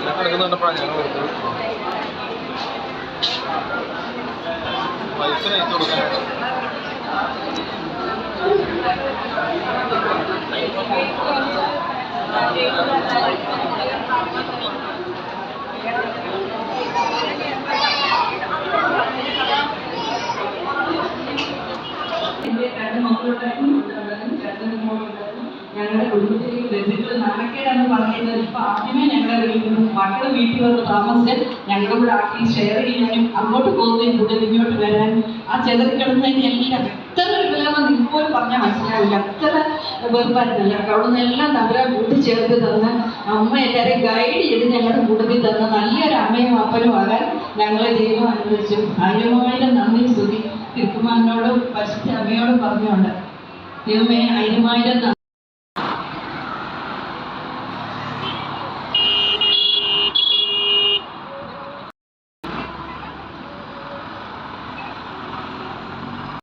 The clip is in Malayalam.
നടക്കുന്നുണ്ടപ്പോഴാണ് ഞങ്ങൾ കൊടുത്തത്. പൈസ അയച്ചു കൊടുക്കാനായിട്ട് ഞങ്ങളുടെ കുടുംബത്തിലെ ബന്ധുക്കൾ നാണക്കേടാന്ന് പറയുന്നത് ഇപ്പൊ ആദ്യമേ ഞങ്ങളുടെ മക്കളെ വീട്ടിൽ വന്ന് താമസിച്ച് ഞങ്ങളുടെ കൂടെ ആക്കി ഷെയർ ചെയ്യാനും അങ്ങോട്ട് പോകുന്നതിന് കൂടുതൽ ഇങ്ങോട്ട് വരാനും ആ ചെതറിക്കിടന്നതിന് എല്ലാം എത്ര വിലമെന്ന് നിങ്ങൾക്ക് പറഞ്ഞാൽ മനസ്സിലാവില്ല. അത്ര വെറുപ്പായിരുന്നില്ല. അവിടെ നിന്നെല്ലാം തമ്പുരാൻ കൂട്ടിച്ചേർത്ത് തന്ന് അമ്മ എല്ലാവരെയും ഗൈഡ് ചെയ്ത് ഞങ്ങളുടെ കൂട്ടത്തിൽ തന്ന നല്ലൊരു അമ്മയും അപ്പനും ആകാൻ ഞങ്ങളെ ദൈവം അനുവദിച്ചു. 1000 നന്ദി സ്തുതി തിരുക്കുമാരനോടും പരിശുദ്ധ അമ്മയോടും പറഞ്ഞുകൊണ്ട് ദൈവമേ 1000